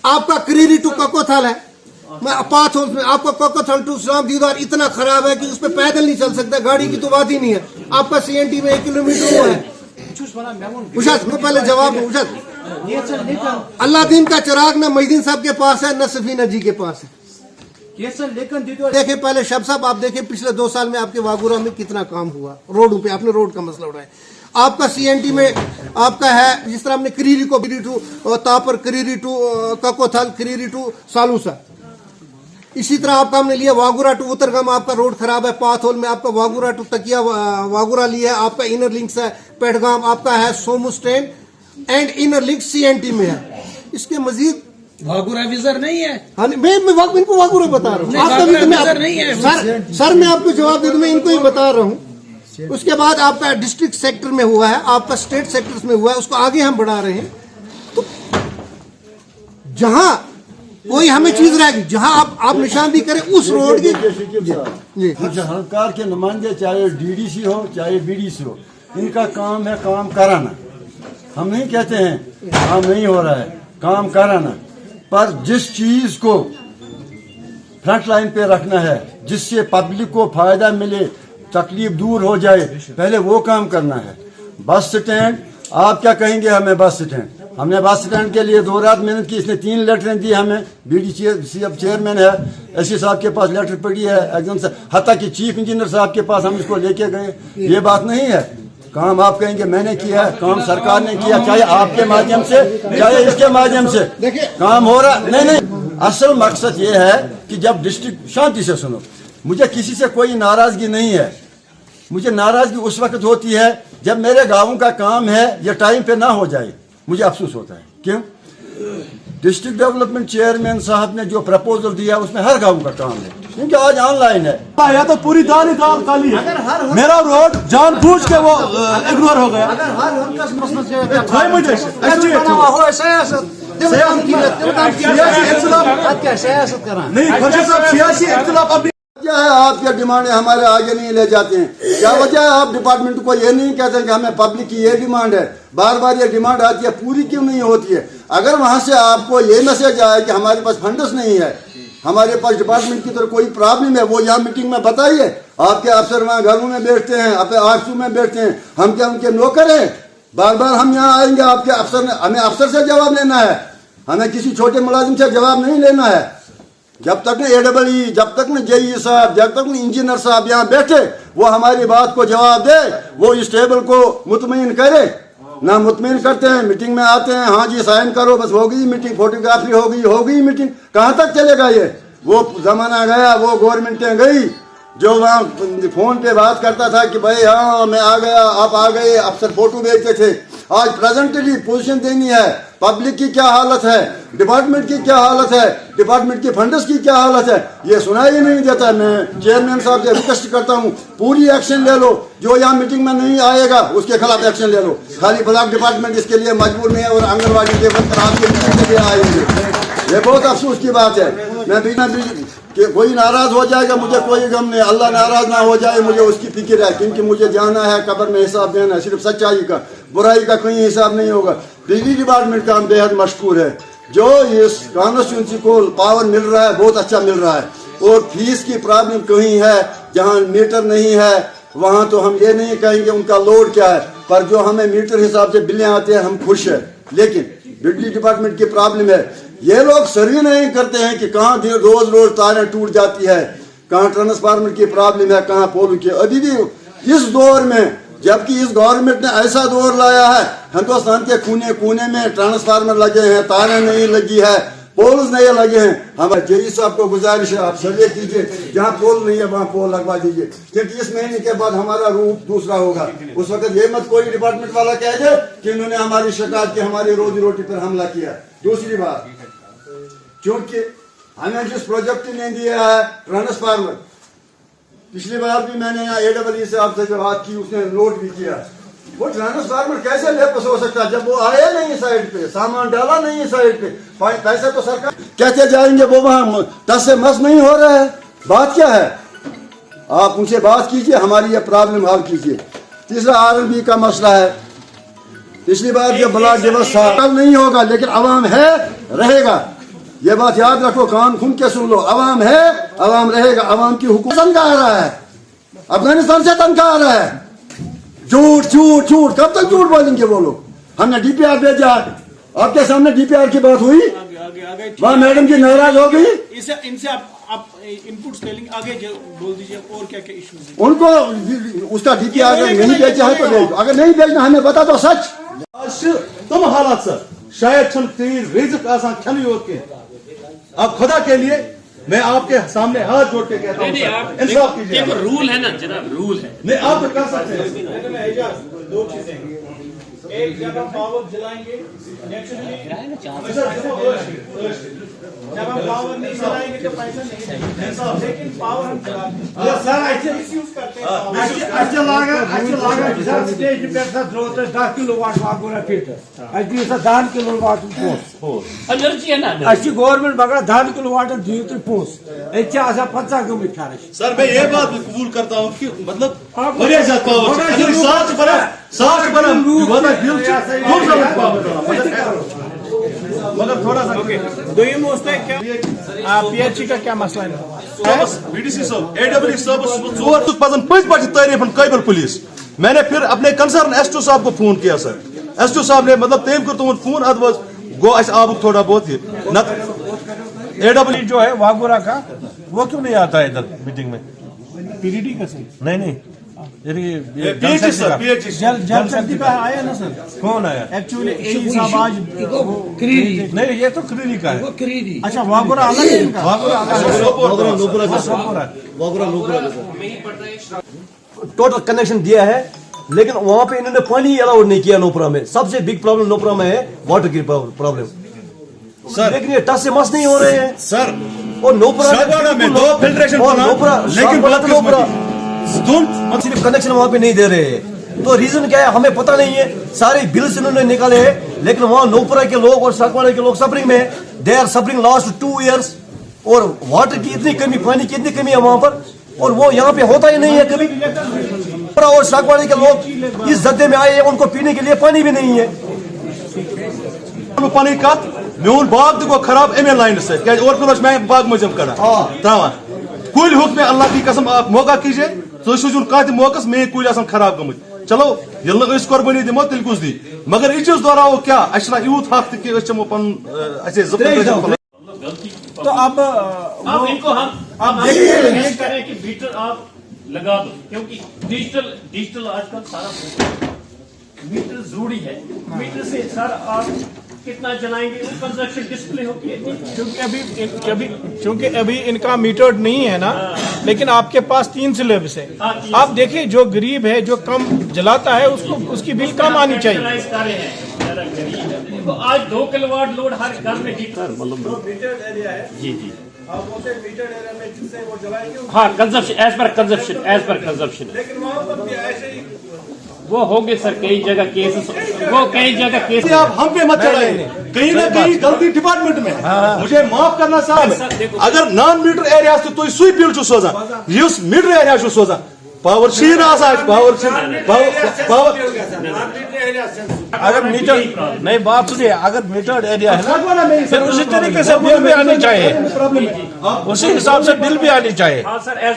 आपका क्रीरी टू ककोथल है, पाथ में आपका ककोथल टू शाम दीवार इतना खराब है कि उस पर पैदल नहीं चल सकता, गाड़ी की तो बात ही नहीं है। आपका CNT में 1 किलोमीटर हुआ है। पहले जवाब अल्लाह दिन का चिराग न मोहिद्दीन साहब के पास है, न सफीना जी के पास है। देखे पहले शब साहब, आप देखें पिछले 2 साल में आपके वागुरा में कितना काम हुआ रोडों पे, आपने रोड का मसला उठाया। आपका CNT में आपका है, जिस तरह हमने क्रीरी को क्रीरी टू तापर, क्रीरी टू ककोथल, क्रीरी टू सालूसा, इसी तरह आपका हमने लिया वागुरा टू उतरगम, आपका रोड खराब है। पाथ होल में आपका वागुरा टू तकिया वागुरा लिया है। आपका इनर लिंक्स है पेड़गाम, आपका है Somu stand and inner link CNT में है। इसके मजीद वागुरा विजर नहीं है। हाँ, मैं इनको वागुरा बता रहा हूँ, सर मैं आपको जवाब दे दूं, मैं इनको ही बता रहा हूँ। उसके बाद आपका डिस्ट्रिक्ट सेक्टर में हुआ है, आपका स्टेट सेक्टर्स में हुआ है, उसको आगे हम बढ़ा रहे हैं। तो जहां कोई हमें चीज रहेगी, जहां आप निशानदी करें उस रोड की। सरकार के नुमाइंदे चाहे DDC हो चाहे BDC हो, इनका काम है काम कराना। हम नहीं कहते हैं काम नहीं हो रहा है, काम कराना, पर जिस चीज को फ्रंट लाइन पे रखना है, जिससे पब्लिक को फायदा मिले, तकलीफ दूर हो जाए, पहले वो काम करना है। बस स्टैंड, आप क्या कहेंगे हमें बस स्टैंड? हमने बस स्टैंड के लिए 2 रात मेहनत की, इसने 3 लेटरें दी हमें। BDC अब चेयरमैन है, SC साहब के पास लेटर पड़ी है एकदम से, हत्ता कि चीफ इंजीनियर साहब के पास हम इसको लेके गए। ये बात नहीं है। काम आप कहेंगे मैंने किया है, काम सरकार ने किया, चाहे आपके माध्यम से चाहे इसके माध्यम से काम हो रहा। नहीं, असल मकसद ये है कि जब डिस्ट्रिक्ट, शांति से सुनो, मुझे किसी से कोई नाराजगी नहीं है। मुझे नाराजगी उस वक्त होती है जब मेरे गाँव का काम है ये टाइम पे ना हो जाए, मुझे अफसोस होता है। क्यों? डिस्ट्रिक्ट डेवलपमेंट चेयरमैन साहब ने जो प्रपोजल दिया उसमें हर गांव का काम है, क्योंकि आज ऑनलाइन है। या तो पूरी दाल खाली है, मेरा रोड जानबूझ के वो इग्नोर हो गया। क्या है आपके डिमांड हमारे आगे नहीं ले जाते हैं? क्या वजह है आप डिपार्टमेंट को ये नहीं कहते कि हमें पब्लिक की ये डिमांड है, बार बार ये डिमांड आती है, पूरी क्यों नहीं होती है? अगर वहां से आपको ये मैसेज आए कि हमारे पास फंड्स नहीं है, हमारे पास डिपार्टमेंट की तरफ कोई प्रॉब्लम है, वो यहाँ मीटिंग में बताइए। आपके अफसर वहाँ घरों में बैठते हैं, अपने RSU में बैठते हैं, हम क्या उनके नौकर हैं? बार बार हम यहाँ आएंगे, आपके अफसर ने, हमें अफसर से जवाब लेना है, हमें किसी छोटे मुलाजिम से जवाब नहीं लेना है। जब तक न AEE, जब तक न JE साहब, जब तक न इंजीनियर साहब यहाँ बैठे, वो हमारी बात को जवाब दे, वो इस टेबल को मुतमईन करे, ना मुतमईन करते हैं। मीटिंग में आते हैं, हाँ जी साइन करो, बस हो गई मीटिंग, फोटोग्राफी हो गई मीटिंग। कहाँ तक चलेगा ये? वो जमाना गया, वो गवर्नमेंटें गई जो वहाँ फोन पे बात करता था कि भाई हाँ मैं आ गया, आप आ गए, अफसर फोटो भेजते थे। आज प्रेजेंटली पोजीशन देनी है, पब्लिक की क्या हालत है, डिपार्टमेंट की क्या हालत है, डिपार्टमेंट की फंड्स की क्या हालत है, ये सुनाई ही नहीं देता। मैं चेयरमैन साहब से रिक्वेस्ट करता हूँ, पूरी एक्शन ले लो, जो यहाँ मीटिंग में नहीं आएगा उसके खिलाफ एक्शन ले लो। खाली ब्लॉक डिपार्टमेंट इसके लिए मजबूर नहीं है और आंगनबाड़ी के वर्कर आपके मीटिंग के लिए आएंगे। ये बहुत अफसोस की बात है। मैं भी कि कोई नाराज हो जाएगा, मुझे कोई गम नहीं, अल्लाह नाराज ना हो जाए, मुझे उसकी फिक्र है, क्योंकि मुझे जाना है, कब्र में हिसाब देना है, सिर्फ सच्चाई का, बुराई का कोई हिसाब नहीं होगा। बिजली डिपार्टमेंट का हम बेहद मशकूर है, जो इस कॉन्स्टिट्यूंसी को पावर मिल रहा है बहुत अच्छा मिल रहा है। और फीस की प्रॉब्लम कहीं है, जहाँ मीटर नहीं है वहाँ तो हम ये नहीं कहेंगे उनका लोड क्या है, पर जो हमें मीटर हिसाब से बिलें आते हैं हम खुश है। लेकिन बिजली डिपार्टमेंट की प्रॉब्लम है, ये लोग सर्वे नहीं करते हैं कि कहाँ रोज रोज तारें टूट जाती है, कहाँ ट्रांसफार्मर की प्रॉब्लम है, कहाँ पोल की। अभी भी इस दौर में, जबकि इस गवर्नमेंट ने ऐसा दौर लाया है, हिंदुस्तान के कोने कोने में ट्रांसफार्मर लगे हैं, तारें नहीं लगी है, पोल्स नहीं लगे हैं। हमारे JE साहब को गुजारिश है, आप सर्वे कीजिए, जहाँ पोल नहीं है वहाँ पोल लगवा दीजिए, क्योंकि इस महीने के बाद हमारा रूप दूसरा होगा। उस वक्त ये मत कोई डिपार्टमेंट वाला कह दे कि इन्होंने हमारी शिकायत की, हमारी रोजी रोटी पर हमला किया। दूसरी बात, क्योंकि हमें जिस प्रोजेक्ट ने दिया है ट्रांसफार्मर, पिछली बार भी मैंने यहाँ AEE से आपसे जो बात की, उसने नोट भी किया, वो ट्रांसफार्मर कैसे लेपस हो सकता है जब वो आया नहीं साइड पे, सामान डाला नहीं साइड पे, पैसे तो सरकार कैसे जाएंगे, वो वहां टस से मस नहीं हो रहा है। बात क्या है? आप उनसे बात कीजिए, हमारी ये प्रॉब्लम हल कीजिए। तीसरा R&B का मसला है। पिछली बार जब ब्लॉक दिवस था, कल नहीं होगा लेकिन अवाम है, रहेगा। ये बात याद रखो, कान खुल के सुन लो, अवाम है, अवाम रहेगा। अवाम की हुकूमत तनख्वाह आ रहा है, अफगानिस्तान से तनख्वाह आ रहा है। झूठ झूठ झूठ, कब तक झूठ बोलेंगे वो लोग? हमने DPR भेजा, आपके सामने DPR की बात हुई, वहाँ मैडम जी नाराज हो गई। इनसे आप इनपुट्स ले लेंगे, आगे बोल दीजिए और क्या क्या इश्यूज हैं। उनको उसका DPR अगर नहीं भेजा है तो भेजो, अगर नहीं भेजना हमें बता दो सच। तुम हालात सर शायद तीन रिज़्क आसान खन योत के। अब खुदा के लिए मैं आपके सामने हाथ जोड़ के कहता हूँ, इंसाफ कीजिए। रूल है ना जनाब, रूल है। नहीं आप तो कर सकते हैं। दो चीजें, एक जब हम पावर जलाएंगे, जब हम पावर नहीं जलाएंगे तो पैसा नहीं देंगे, लेकिन पावर हम जलाते हैं। सर ऐसे मिसयूज करते हैं। अच्छा लागा सर स्टेज पे सर द्रोत 10 किलोवाट वागुरा फीट अच्छी सर 10 किलोवाट पोस्ट एनर्जी है ना अच्छी गवर्नमेंट मगर 10 किलोवाट दियो पोस्ट अच्छा आसा 50 कम फर्क सर मैं ये बात भी कबूल करता हूँ कि मतलब बढ़िया जात पावर अगर साथ बना वादा बिल मगर थोड़ा सा दो ही मोस्ट है क्या PHC का क्या मसला है? BDC साहब AWD साहब जोर तो पजन पज पज तारीफन काबिल पुलिस। मैंने फिर अपने कंसर्न STO साहब को फोन किया सर, STO साहब ने मतलब तेम कर तुम फोन अदवाज गो अस आब थोड़ा बहुत ही न AWD जो है वागुरा का वो क्यों नहीं आता है इधर मीटिंग में? PDD का सर नहीं PHC सर PHC जल शक्ति का आया ना सर? कौन आया? एक्चुअली साहब आज नहीं ये तो क्रीडी का है। अच्छा वागुरा अलग है इनका? टोटल कनेक्शन दिया है लेकिन वहाँ पे इन्होंने पानी अलाउड नहीं किया नोपरा में। सबसे बिग प्रॉब्लम नोपरा में है वाटर की प्रॉब्लम सर। लेकिन ये टच से मस नहीं हो रहे हैं सर और नोपरा में 2 फिल्ट्रेशन नोपरा सिर्फ कनेक्शन वहाँ पे नहीं दे रहे हैं। तो रीजन क्या है हमें पता नहीं है। सारे बिल्स इन्होंने निकाले हैं लेकिन वहाँ नोपरा के लोग और सागवाड़ा के लोग सफरिंग में, they are suffering last 2 years। और वाटर की इतनी कमी, पानी की इतनी कमी है वहाँ पर, और वो यहाँ पे होता ही नहीं है कभी। और सागवाड़े के लोग इस जद्दे में आए हैं, उनको पीने के लिए पानी भी नहीं है। पानी का मोन बाग तो खराब एम लाइन से क्या और फिर मैं बाग मजम करा तरावान कुल हुक में अल्लाह की कसम आप मौका कीजिए तो सूझुन कत मौकस मे कुल खराब गम चलो ये कुर्बानी दिमो तिल कुछ दी मगर इस दोहराओ क्या अशना यूथ हक कि चमो पन तो अब इनको हम आप करें कि मीटर आप लगा दो, क्योंकि डिजिटल आजकल सारा मीटर जरूरी है। मीटर से सर आप कितना जलाएंगे वो कंजप्शन डिस्प्ले होती है। क्योंकि अभी इनका मीटर्ड नहीं है ना, लेकिन आपके पास 3 स्लैब्स है। आप देखिए जो गरीब है, जो कम जलाता है, उसको उसकी बिल कम आनी चाहिए। तो आज 2 किलोवाट लोड हर घर में मीटर्ड एरिया है जी आप उसे मीटर्ड एरिया में जिससे वो जलाएंगे, हाँ कंजप्शन एज पर कंजप्शन लेकिन वहाँ पर भी ऐसे ही वो हो गए सर कई जगह केसेस, वो कई जगह केसेस आप हम पे मत चलाइए, कहीं ना कहीं गलती डिपार्टमेंट में। मुझे माफ करना साहब, अगर नॉन मीटर एरिया तो तुम सुई बिल सोजा युस मीटर एरिया सोजा पावर शीन पावर अगर मीटर नहीं बात सुनिए, अगर मीटर्ड एरिया है ना फिर उसी तरीके से बिल भी आनी चाहिए, उसी हिसाब से बिल भी आनी चाहिए हाँ सर एज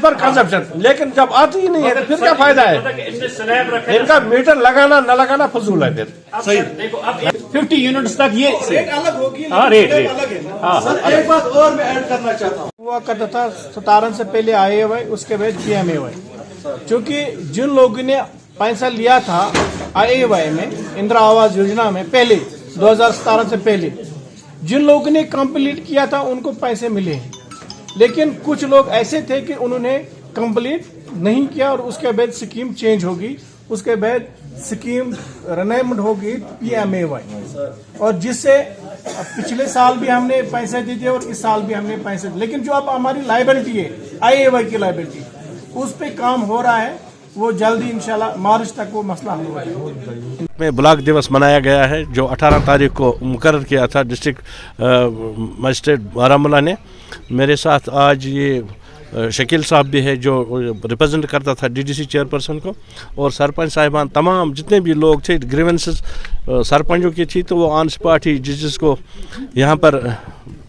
पर कंजप्शन। लेकिन जब आती ही नहीं है तो फिर क्या फायदा है? स्लैब रखे इनका मीटर लगाना न लगाना फजूल है फिर। सही देखो अब 50 यूनिट्स तक ये रेट अलग होगी, हाँ रेट अलग है। हाँ सर एक बात और मैं ऐड करना चाहता हूँ, हुआ करता था 17 से पहले IAY, उसके बाद PMAY। क्योंकि जिन लोगों ने पैसा लिया था IAY में, इंदिरा आवास योजना में, पहले 2017 से पहले जिन लोगों ने कंप्लीट किया था उनको पैसे मिले हैं। लेकिन कुछ लोग ऐसे थे कि उन्होंने कंप्लीट नहीं किया और उसके बाद स्कीम चेंज होगी, उसके बाद स्कीम रिनेम्ड होगी PMAY, और जिससे पिछले साल भी हमने पैसे दिए थे और इस साल भी हमने पैसे दिए। लेकिन जो अब हमारी लाइबिलिटी है IAY की लाइबिलिटी, उस पे काम हो रहा है, वो जल्दी इंशाल्लाह मार्च तक वो मसला हल हो जाएगा। में ब्लॉक दिवस मनाया गया है जो 18 तारीख को मुकर्रर किया था डिस्ट्रिक्ट मजिस्ट्रेट बारामूला ने। मेरे साथ आज ये शकील साहब भी है जो रिप्रेजेंट करता था डीडीसी चेयरपर्सन को, और सरपंच साहिबान तमाम जितने भी लोग थे, ग्रीवेंसेस सरपंचों की थी, तो वो ऑन स्पॉट ही जिसको यहाँ पर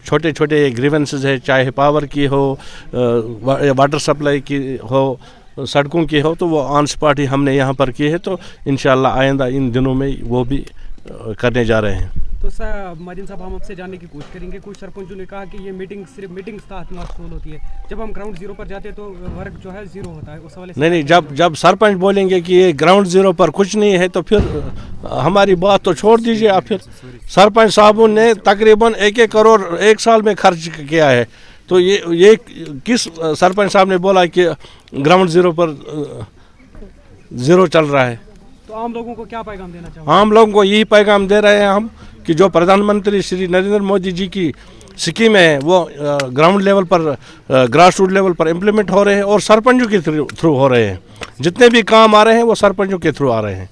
छोटे छोटे ग्रीवेंसेस है, चाहे पावर की हो, वाटर सप्लाई की हो, सड़कों की हो, तो वो ऑन स्पॉट ही हमने यहाँ पर की है। तो इंशाल्लाह आइंदा इन दिनों में वो भी करने जा रहे हैं। तो सर माजिद साहब, हम आपसे जानने की कोशिश करेंगे, कुछ सरपंचों ने कहा कि ये मीटिंग सिर्फ मीटिंग साथ मशगूल होती है, जब हम ग्राउंड जीरो पर जाते हैं तो वर्क जो है जीरो होता है, उस हवाले से नहीं, जब सरपंच बोलेंगे कि ये ग्राउंड जीरो पर कुछ नहीं है, तो फिर हमारी बात तो छोड़ दीजिए आप। फिर सरपंच साहबों ने तकरीबन 1 करोड़ 1 साल में खर्च किया है, तो ये किस सरपंच साहब ने बोला कि ग्राउंड जीरो पर जीरो चल रहा है? तो आम लोगों को क्या पैगाम देना चाहोगे? आम लोगों को यही पैगाम दे रहे हैं हम कि जो प्रधानमंत्री श्री नरेंद्र मोदी जी की स्कीम है वो ग्राउंड लेवल पर, ग्रास रूट लेवल पर इम्प्लीमेंट हो रहे हैं और सरपंचों के थ्रू हो रहे हैं। जितने भी काम आ रहे हैं वो सरपंचों के थ्रू आ रहे हैं।